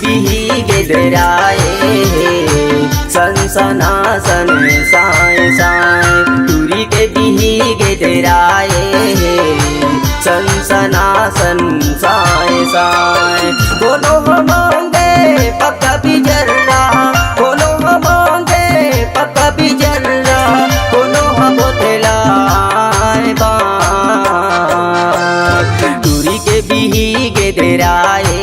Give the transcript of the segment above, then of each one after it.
बिही गिदराए सनसनासन साए साए तुरी के बिही गिदराए सनसनासन साए साए बोलो मांगे पक्का बिजर्रा बोलो मांगे पक्का बिजर्रा बोलो बोतलाए तुरी के बिही गिदराए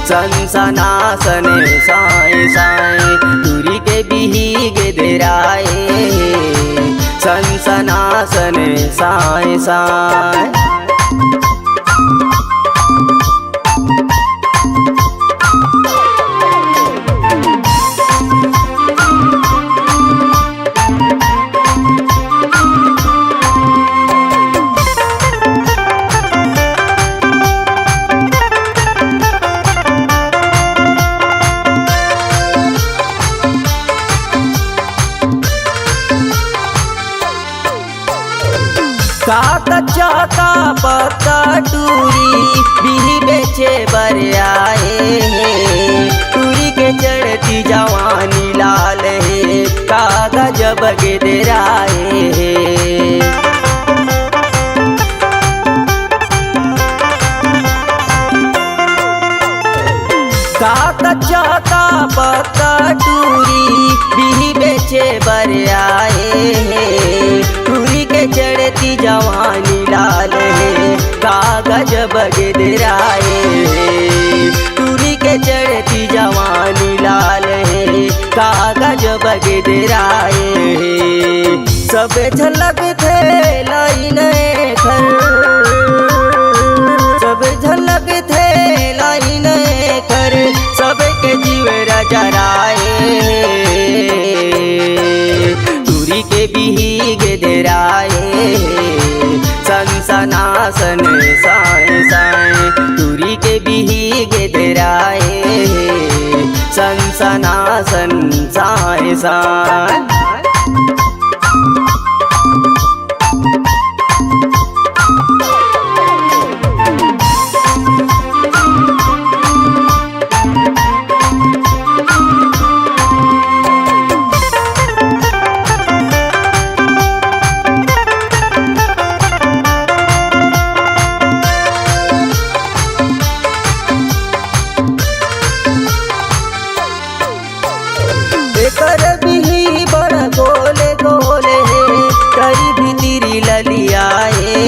सनसनासन साए साए तुरी के बिही गिदराए सनसनासन साए साए का कच्चा का पक्का टूरी बिही बेचे बर आए टूरी के चढ़ती जवानी लाल है का गजब गिदराए का कच्चा का पक्का टूरी बिही बेचे बर आए टूरी के चढ़ती जवानी लाल है का गजब गिदराए टूरी के चढ़ती जवानी लाल है का गजब गिदराए सब झलक थे लाइन खर सब झलक थे लाइन कर सबके जीवरा जराए तुरी के बिही गिदराए सनसनासन साए साए तुरी के बिही गिदराए सनसनासन साए साए कर बिही बड़ा गोले गोले करी भीतरी ललियाए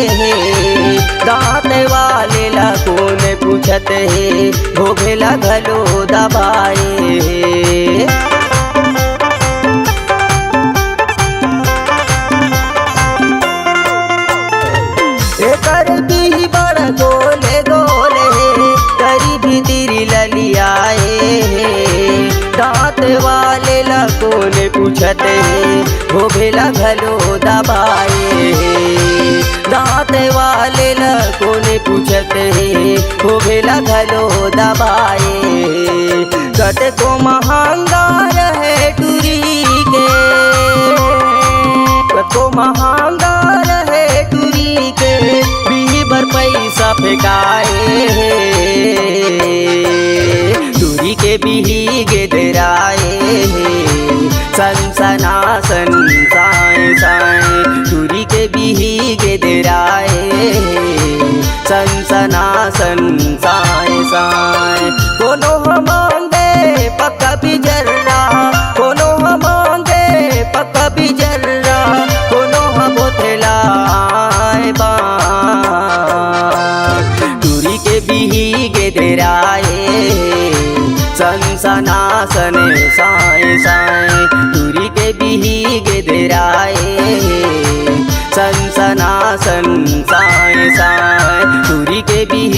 दांत वाले ला कौन पूछत है भोगेला घलो दबाए कर बिही बड़ा गोले गोले करी भीतरी ललियाए दांत वाले ला कौन पूछत है भोगेला घलो दबाए दांत वाले ला कौन पूछत है भोगेला घलो दबाए कट को महंगा रहे टूरी के कट को महंगा रहे टूरी के बिही बर पैसा फेंकाए तुरी के बिही गिदराए सनसनासन साए साए तुरी के बिही गिदराए सनसनासन साए साए कोनो मांगे पक्का बिजर्रा कोनो मांगे पक्का बिजर्रा कोनो बोतलाए तुरी के बिही गिदराए सनसनासन साए साए तुरी के बिही गिदराए सनसनासन सन साए साए तुरी के बिही